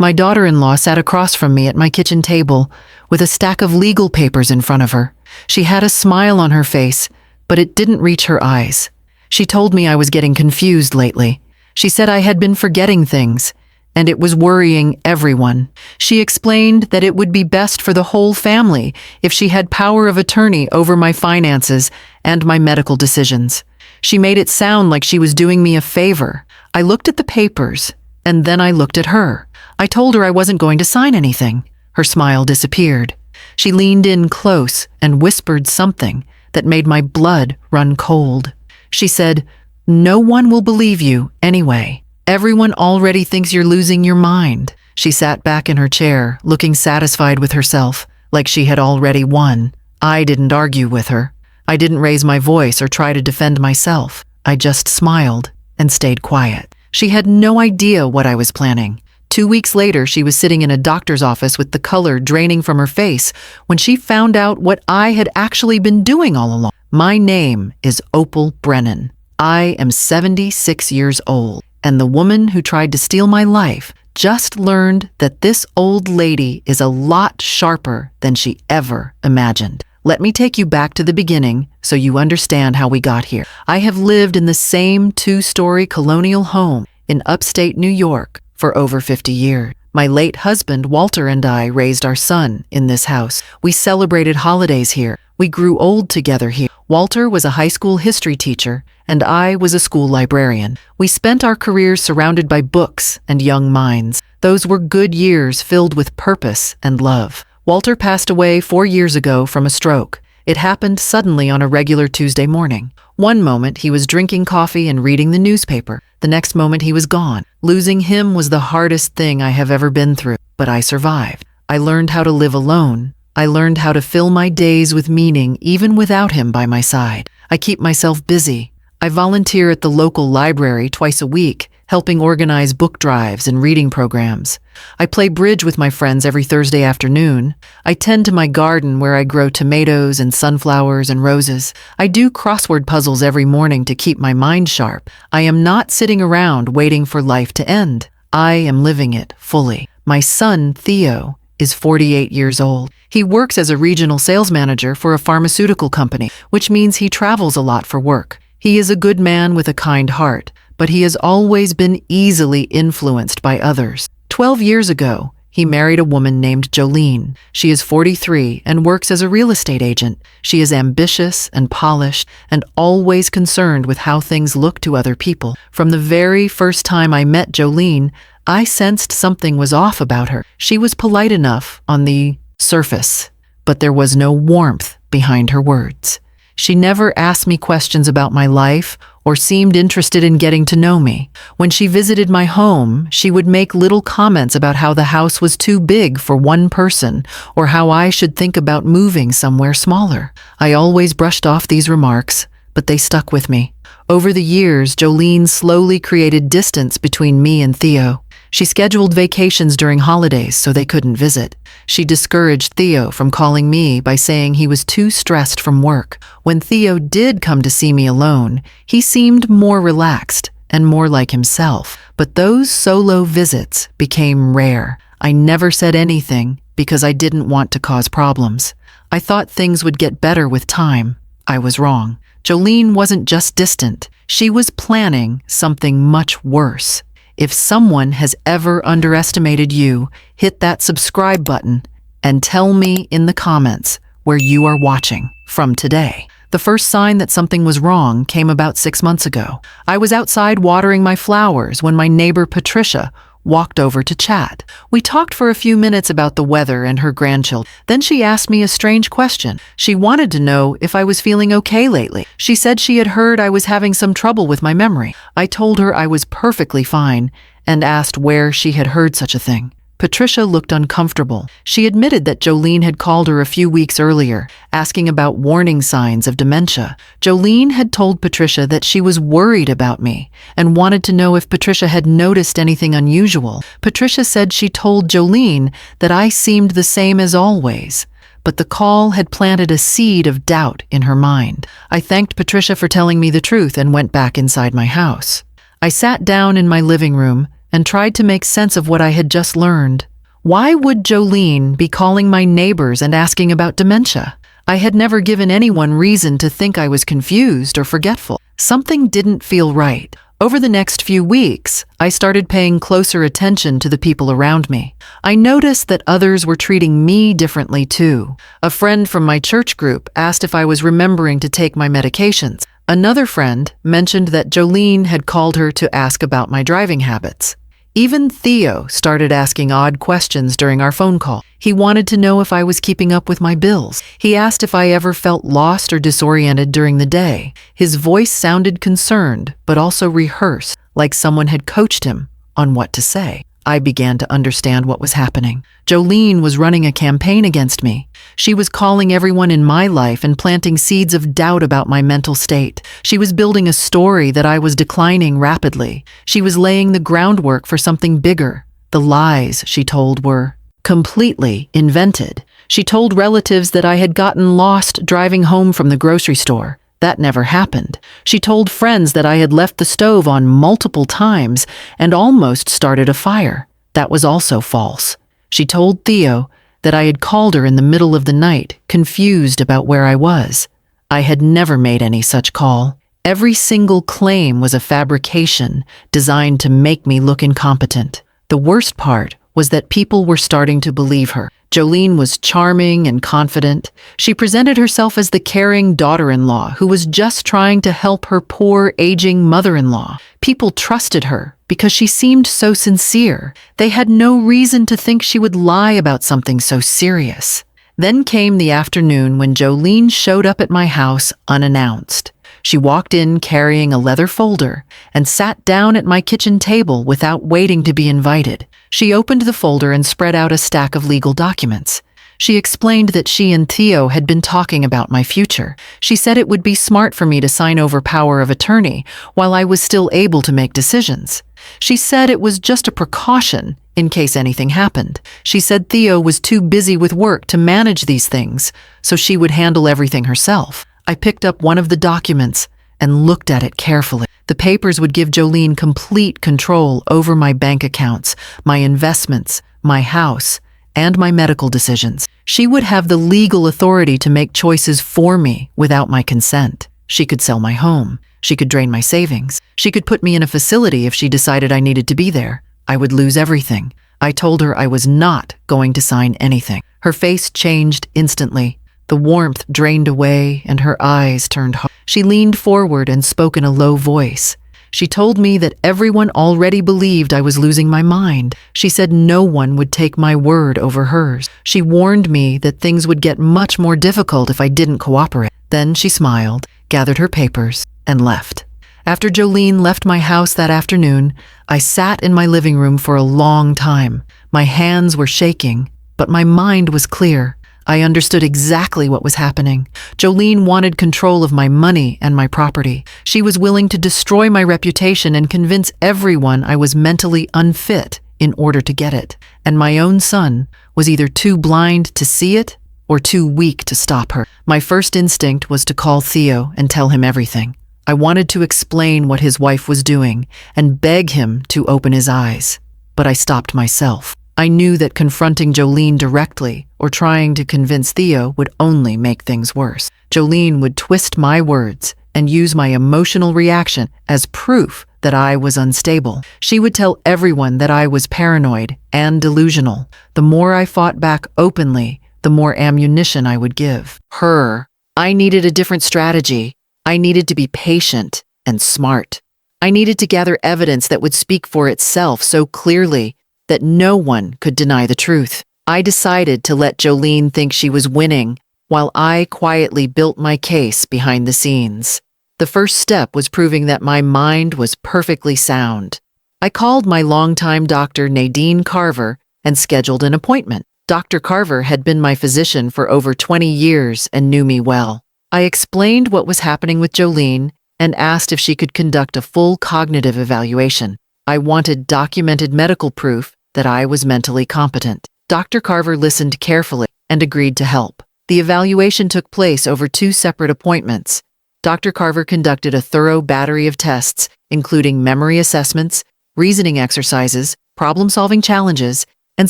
My daughter-in-law sat across from me at my kitchen table with a stack of legal papers in front of her. She had a smile on her face, but it didn't reach her eyes. She told me I was getting confused lately. She said I had been forgetting things, and it was worrying everyone. She explained that it would be best for the whole family if she had power of attorney over my finances and my medical decisions. She made it sound like she was doing me a favor. I looked at the papers, and then I looked at her. I told her I wasn't going to sign anything. Her smile disappeared. She leaned in close and whispered something that made my blood run cold. She said, "No one will believe you anyway. Everyone already thinks you're losing your mind." She sat back in her chair, looking satisfied with herself, like she had already won. I didn't argue with her. I didn't raise my voice or try to defend myself. I just smiled and stayed quiet. She had no idea what I was planning. 2 weeks later, she was sitting in a doctor's office with the color draining from her face when she found out what I had actually been doing all along. My name is Opal Brennan. I am 76 years old, and the woman who tried to steal my life just learned that this old lady is a lot sharper than she ever imagined. Let me take you back to the beginning so you understand how we got here. I have lived in the same 2-story colonial home in upstate New York for over 50 years. My late husband, Walter, and I raised our son in this house. We celebrated holidays here. We grew old together here. Walter was a high school history teacher, and I was a school librarian. We spent our careers surrounded by books and young minds. Those were good years filled with purpose and love. Walter passed away 4 years ago from a stroke. It happened suddenly on a regular Tuesday morning. One moment he was drinking coffee and reading the newspaper. The next moment he was gone. Losing him was the hardest thing I have ever been through, but I survived. I learned how to live alone. I learned how to fill my days with meaning even without him by my side. I keep myself busy. I volunteer at the local library twice a week, helping organize book drives and reading programs. I play bridge with my friends every Thursday afternoon. I tend to my garden where I grow tomatoes and sunflowers and roses. I do crossword puzzles every morning to keep my mind sharp. I am not sitting around waiting for life to end. I am living it fully. My son, Theo, is 48 years old. He works as a regional sales manager for a pharmaceutical company, which means he travels a lot for work. He is a good man with a kind heart, but he has always been easily influenced by others. 12 years ago, he married a woman named Jolene. She is 43 and works as a real estate agent. She is ambitious and polished and always concerned with how things look to other people. From the very first time I met Jolene, I sensed something was off about her. She was polite enough on the surface, but there was no warmth behind her words. She never asked me questions about my life or seemed interested in getting to know me. When she visited my home, she would make little comments about how the house was too big for one person or how I should think about moving somewhere smaller. I always brushed off these remarks, but they stuck with me. Over the years, Jolene slowly created distance between me and Theo. She scheduled vacations during holidays so they couldn't visit. She discouraged Theo from calling me by saying he was too stressed from work. When Theo did come to see me alone, he seemed more relaxed and more like himself. But those solo visits became rare. I never said anything because I didn't want to cause problems. I thought things would get better with time. I was wrong. Jolene wasn't just distant. She was planning something much worse. If someone has ever underestimated you, hit that subscribe button and tell me in the comments where you are watching from today. The first sign that something was wrong came about 6 months ago. I was outside watering my flowers when my neighbor Patricia walked over to chat. We talked for a few minutes about the weather and her grandchildren. Then she asked me a strange question. She wanted to know if I was feeling okay lately. She said she had heard I was having some trouble with my memory. I told her I was perfectly fine and asked where she had heard such a thing. Patricia looked uncomfortable. She admitted that Jolene had called her a few weeks earlier, asking about warning signs of dementia. Jolene had told Patricia that she was worried about me and wanted to know if Patricia had noticed anything unusual. Patricia said she told Jolene that I seemed the same as always, but the call had planted a seed of doubt in her mind. I thanked Patricia for telling me the truth and went back inside my house. I sat down in my living room and tried to make sense of what I had just learned. Why would Jolene be calling my neighbors and asking about dementia? I had never given anyone reason to think I was confused or forgetful. Something didn't feel right. Over the next few weeks, I started paying closer attention to the people around me. I noticed that others were treating me differently too. A friend from my church group asked if I was remembering to take my medications. Another friend mentioned that Jolene had called her to ask about my driving habits. Even Theo started asking odd questions during our phone call. He wanted to know if I was keeping up with my bills. He asked if I ever felt lost or disoriented during the day. His voice sounded concerned, but also rehearsed, like someone had coached him on what to say. I began to understand what was happening. Jolene was running a campaign against me. She was calling everyone in my life and planting seeds of doubt about my mental state. She was building a story that I was declining rapidly. She was laying the groundwork for something bigger. The lies she told were completely invented. She told relatives that I had gotten lost driving home from the grocery store. That never happened. She told friends that I had left the stove on multiple times and almost started a fire. That was also false. She told Theo that I had called her in the middle of the night, confused about where I was. I had never made any such call. Every single claim was a fabrication designed to make me look incompetent. The worst part was that people were starting to believe her. Jolene was charming and confident. She presented herself as the caring daughter-in-law who was just trying to help her poor, aging mother-in-law. People trusted her because she seemed so sincere. They had no reason to think she would lie about something so serious. Then came the afternoon when Jolene showed up at my house unannounced. She walked in carrying a leather folder and sat down at my kitchen table without waiting to be invited. She opened the folder and spread out a stack of legal documents. She explained that she and Theo had been talking about my future. She said it would be smart for me to sign over power of attorney while I was still able to make decisions. She said it was just a precaution in case anything happened. She said Theo was too busy with work to manage these things, so she would handle everything herself. I picked up one of the documents and looked at it carefully. The papers would give Jolene complete control over my bank accounts, my investments, my house, and my medical decisions. She would have the legal authority to make choices for me without my consent. She could sell my home. She could drain my savings. She could put me in a facility if she decided I needed to be there. I would lose everything. I told her I was not going to sign anything. Her face changed instantly. The warmth drained away and her eyes turned hard. She leaned forward and spoke in a low voice. She told me that everyone already believed I was losing my mind. She said no one would take my word over hers. She warned me that things would get much more difficult if I didn't cooperate. Then she smiled, gathered her papers, and left. After Jolene left my house that afternoon, I sat in my living room for a long time. My hands were shaking, but my mind was clear. I understood exactly what was happening. Jolene wanted control of my money and my property. She was willing to destroy my reputation and convince everyone I was mentally unfit in order to get it. And my own son was either too blind to see it or too weak to stop her. My first instinct was to call Theo and tell him everything. I wanted to explain what his wife was doing and beg him to open his eyes. But I stopped myself. I knew that confronting Jolene directly or trying to convince Theo would only make things worse. Jolene would twist my words and use my emotional reaction as proof that I was unstable. She would tell everyone that I was paranoid and delusional. The more I fought back openly, the more ammunition I would give her. I needed a different strategy. I needed to be patient and smart. I needed to gather evidence that would speak for itself so clearly that no one could deny the truth. I decided to let Jolene think she was winning while I quietly built my case behind the scenes. The first step was proving that my mind was perfectly sound. I called my longtime doctor, Nadine Carver, and scheduled an appointment. Dr. Carver had been my physician for over 20 years and knew me well. I explained what was happening with Jolene and asked if she could conduct a full cognitive evaluation. I wanted documented medical proof that I was mentally competent. Dr. Carver listened carefully and agreed to help. The evaluation took place over 2 separate appointments. Dr. Carver conducted a thorough battery of tests, including memory assessments, reasoning exercises, problem-solving challenges, and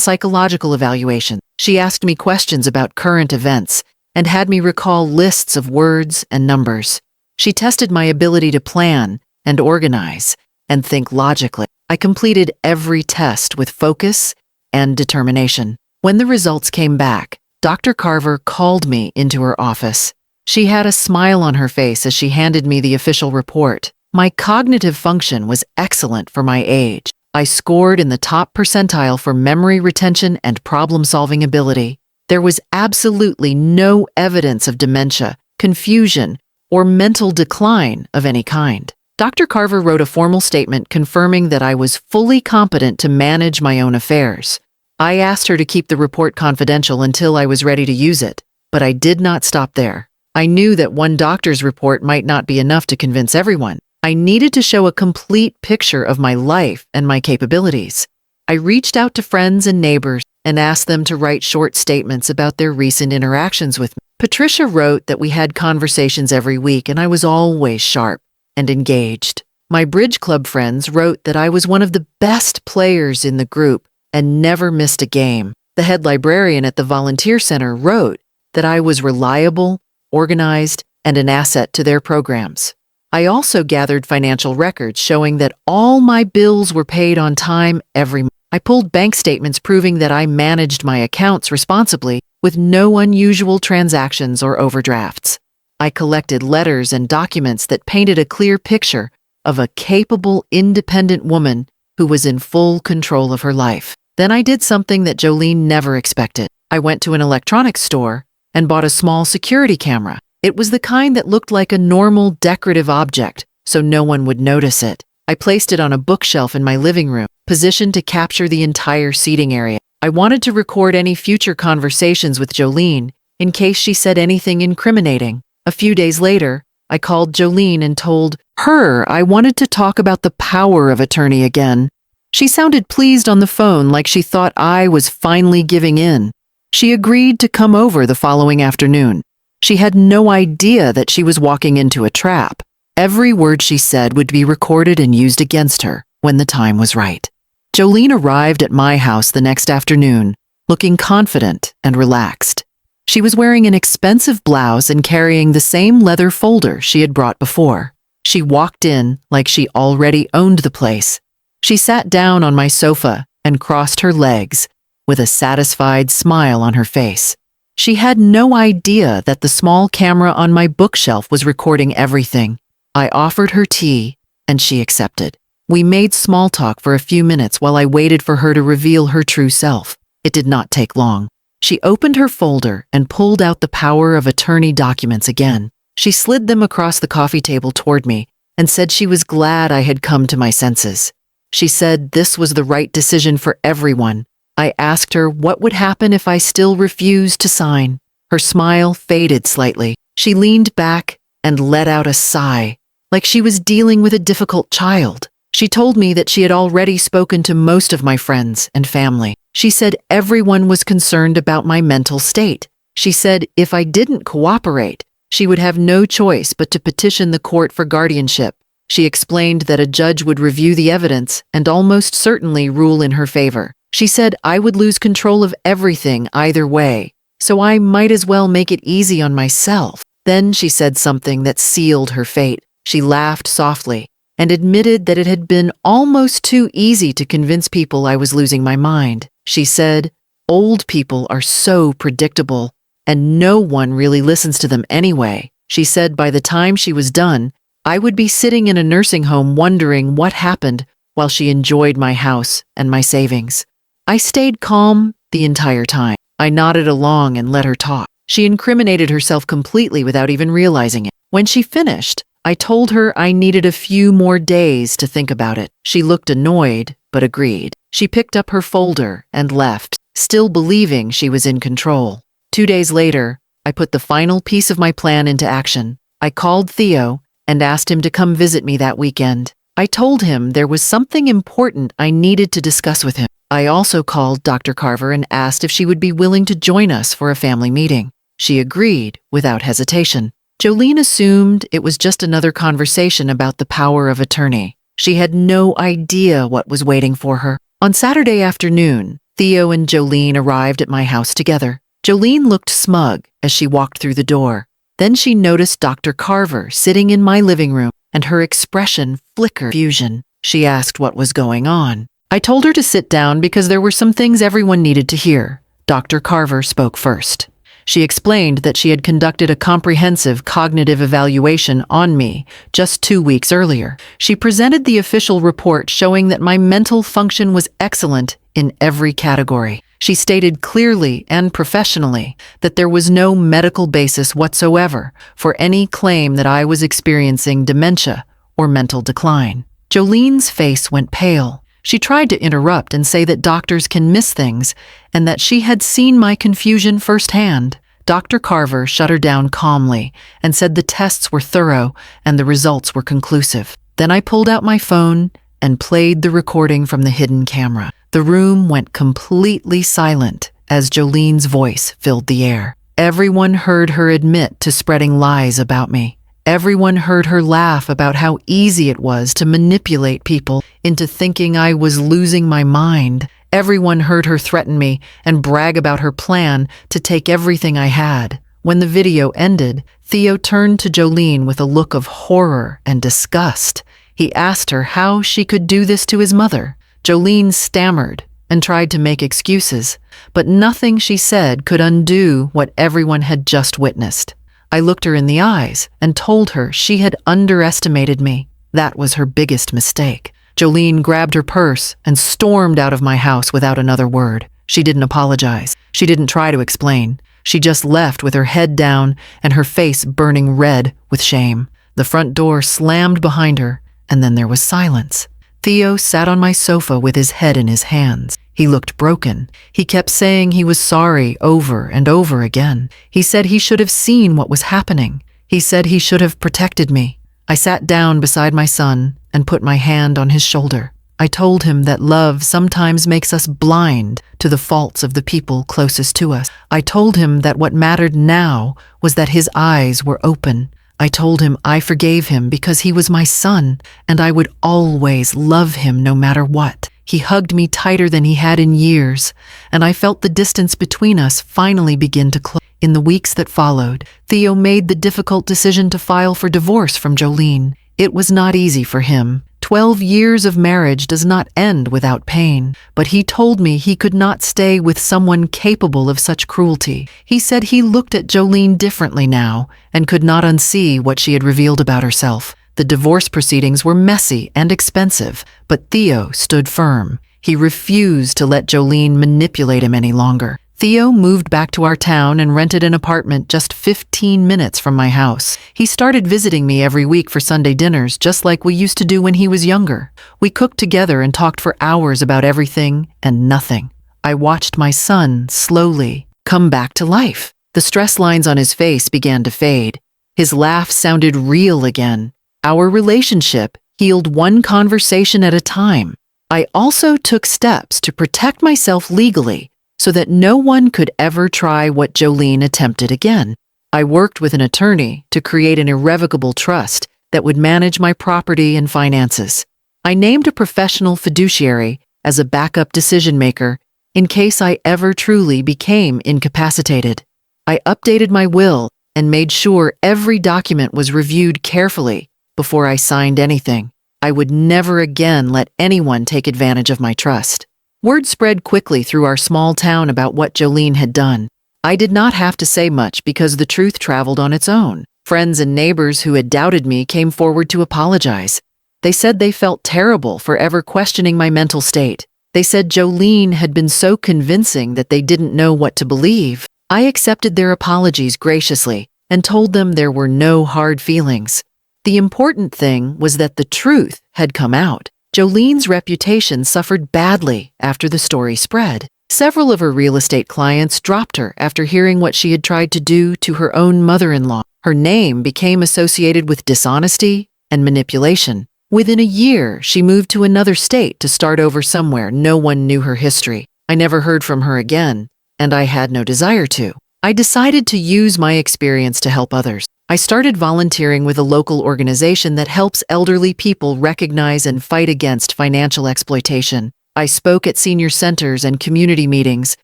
psychological evaluation. She asked me questions about current events and had me recall lists of words and numbers. She tested my ability to plan and organize and think logically. I completed every test with focus and determination. When the results came back, Dr. Carver called me into her office. She had a smile on her face as she handed me the official report. My cognitive function was excellent for my age. I scored in the top percentile for memory retention and problem-solving ability. There was absolutely no evidence of dementia, confusion, or mental decline of any kind. Dr. Carver wrote a formal statement confirming that I was fully competent to manage my own affairs. I asked her to keep the report confidential until I was ready to use it, but I did not stop there. I knew that one doctor's report might not be enough to convince everyone. I needed to show a complete picture of my life and my capabilities. I reached out to friends and neighbors and asked them to write short statements about their recent interactions with me. Patricia wrote that we had conversations every week and I was always sharp and engaged. My bridge club friends wrote that I was one of the best players in the group and never missed a game. The head librarian at the volunteer center wrote that I was reliable, organized, and an asset to their programs. I also gathered financial records showing that all my bills were paid on time every month. I pulled bank statements proving that I managed my accounts responsibly with no unusual transactions or overdrafts. I collected letters and documents that painted a clear picture of a capable, independent woman who was in full control of her life. Then I did something that Jolene never expected. I went to an electronics store and bought a small security camera. It was the kind that looked like a normal decorative object, so no one would notice it. I placed it on a bookshelf in my living room, positioned to capture the entire seating area. I wanted to record any future conversations with Jolene in case she said anything incriminating. A few days later, I called Jolene and told her I wanted to talk about the power of attorney again. She sounded pleased on the phone, like she thought I was finally giving in. She agreed to come over the following afternoon. She had no idea that she was walking into a trap. Every word she said would be recorded and used against her when the time was right. Jolene arrived at my house the next afternoon, looking confident and relaxed. She was wearing an expensive blouse and carrying the same leather folder she had brought before. She walked in like she already owned the place. She sat down on my sofa and crossed her legs with a satisfied smile on her face. She had no idea that the small camera on my bookshelf was recording everything. I offered her tea, and she accepted. We made small talk for a few minutes while I waited for her to reveal her true self. It did not take long. She opened her folder and pulled out the power of attorney documents again. She slid them across the coffee table toward me and said she was glad I had come to my senses. She said this was the right decision for everyone. I asked her what would happen if I still refused to sign. Her smile faded slightly. She leaned back and let out a sigh, like she was dealing with a difficult child. She told me that she had already spoken to most of my friends and family. She said everyone was concerned about my mental state. She said if I didn't cooperate, she would have no choice but to petition the court for guardianship. She explained that a judge would review the evidence and almost certainly rule in her favor. She said I would lose control of everything either way, so I might as well make it easy on myself. Then she said something that sealed her fate. She laughed softly and admitted that it had been almost too easy to convince people I was losing my mind. She said, "Old people are so predictable, and no one really listens to them anyway." She said by the time she was done, I would be sitting in a nursing home wondering what happened while she enjoyed my house and my savings. I stayed calm the entire time. I nodded along and let her talk. She incriminated herself completely without even realizing it. When she finished, I told her I needed a few more days to think about it. She looked annoyed, but agreed. She picked up her folder and left, still believing she was in control. 2 days later, I put the final piece of my plan into action. I called Theo and asked him to come visit me that weekend. I told him there was something important I needed to discuss with him. I also called Dr. Carver and asked if she would be willing to join us for a family meeting. She agreed without hesitation. Jolene assumed it was just another conversation about the power of attorney. She had no idea what was waiting for her. On Saturday afternoon, Theo and Jolene arrived at my house together. Jolene looked smug as she walked through the door. Then she noticed Dr. Carver sitting in my living room, and her expression flickered confusion. She asked what was going on. I told her to sit down because there were some things everyone needed to hear. Dr. Carver spoke first. She explained that she had conducted a comprehensive cognitive evaluation on me just 2 weeks earlier. She presented the official report showing that my mental function was excellent in every category. She stated clearly and professionally that there was no medical basis whatsoever for any claim that I was experiencing dementia or mental decline. Jolene's face went pale. She tried to interrupt and say that doctors can miss things and that she had seen my confusion firsthand. Dr. Carver shut her down calmly and said the tests were thorough and the results were conclusive. Then I pulled out my phone and played the recording from the hidden camera. The room went completely silent as Jolene's voice filled the air. Everyone heard her admit to spreading lies about me. Everyone heard her laugh about how easy it was to manipulate people into thinking I was losing my mind. Everyone heard her threaten me and brag about her plan to take everything I had. When the video ended, Theo turned to Jolene with a look of horror and disgust. He asked her how she could do this to his mother. Jolene stammered and tried to make excuses, but nothing she said could undo what everyone had just witnessed. I looked her in the eyes and told her she had underestimated me. That was her biggest mistake. Jolene grabbed her purse and stormed out of my house without another word. She didn't apologize. She didn't try to explain. She just left with her head down and her face burning red with shame. The front door slammed behind her, and then there was silence. Theo sat on my sofa with his head in his hands. He looked broken. He kept saying he was sorry over and over again. He said he should have seen what was happening. He said he should have protected me. I sat down beside my son and put my hand on his shoulder. I told him that love sometimes makes us blind to the faults of the people closest to us. I told him that what mattered now was that his eyes were open. I told him I forgave him because he was my son, and I would always love him no matter what. He hugged me tighter than he had in years, and I felt the distance between us finally begin to close. In the weeks that followed, Theo made the difficult decision to file for divorce from Jolene. It was not easy for him. 12 years of marriage does not end without pain, but he told me he could not stay with someone capable of such cruelty. He said he looked at Jolene differently now and could not unsee what she had revealed about herself. The divorce proceedings were messy and expensive, but Theo stood firm. He refused to let Jolene manipulate him any longer. Theo moved back to our town and rented an apartment just 15 minutes from my house. He started visiting me every week for Sunday dinners, just like we used to do when he was younger. We cooked together and talked for hours about everything and nothing. I watched my son slowly come back to life. The stress lines on his face began to fade. His laugh sounded real again. Our relationship healed one conversation at a time. I also took steps to protect myself legally so that no one could ever try what Jolene attempted again. I worked with an attorney to create an irrevocable trust that would manage my property and finances. I named a professional fiduciary as a backup decision maker in case I ever truly became incapacitated. I updated my will and made sure every document was reviewed carefully before I signed anything. I would never again let anyone take advantage of my trust. Word spread quickly through our small town about what Jolene had done. I did not have to say much because the truth traveled on its own. Friends and neighbors who had doubted me came forward to apologize. They said they felt terrible for ever questioning my mental state. They said Jolene had been so convincing that they didn't know what to believe. I accepted their apologies graciously and told them there were no hard feelings. The important thing was that the truth had come out. Jolene's reputation suffered badly after the story spread. Several of her real estate clients dropped her after hearing what she had tried to do to her own mother-in-law. Her name became associated with dishonesty and manipulation. Within a year, she moved to another state to start over somewhere no one knew her history. I never heard from her again, and I had no desire to. I decided to use my experience to help others. I started volunteering with a local organization that helps elderly people recognize and fight against financial exploitation. I spoke at senior centers and community meetings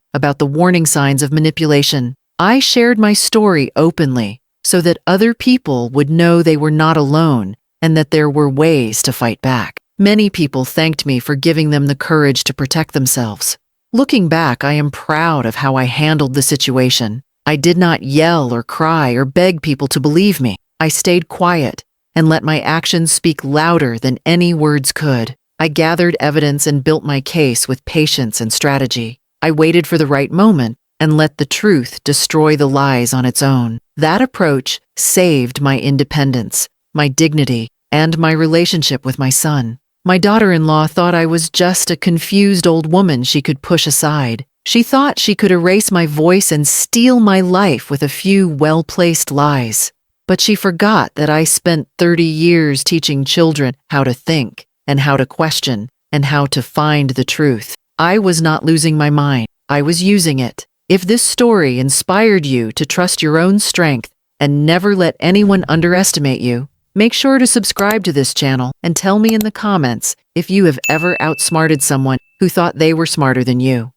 about the warning signs of manipulation. I shared my story openly so that other people would know they were not alone and that there were ways to fight back. Many people thanked me for giving them the courage to protect themselves. Looking back, I am proud of how I handled the situation. I did not yell or cry or beg people to believe me. I stayed quiet and let my actions speak louder than any words could. I gathered evidence and built my case with patience and strategy. I waited for the right moment and let the truth destroy the lies on its own. That approach saved my independence, my dignity, and my relationship with my son. My daughter-in-law thought I was just a confused old woman she could push aside. She thought she could erase my voice and steal my life with a few well-placed lies. But she forgot that I spent 30 years teaching children how to think and how to question and how to find the truth. I was not losing my mind. I was using it. If this story inspired you to trust your own strength and never let anyone underestimate you, make sure to subscribe to this channel and tell me in the comments if you have ever outsmarted someone who thought they were smarter than you.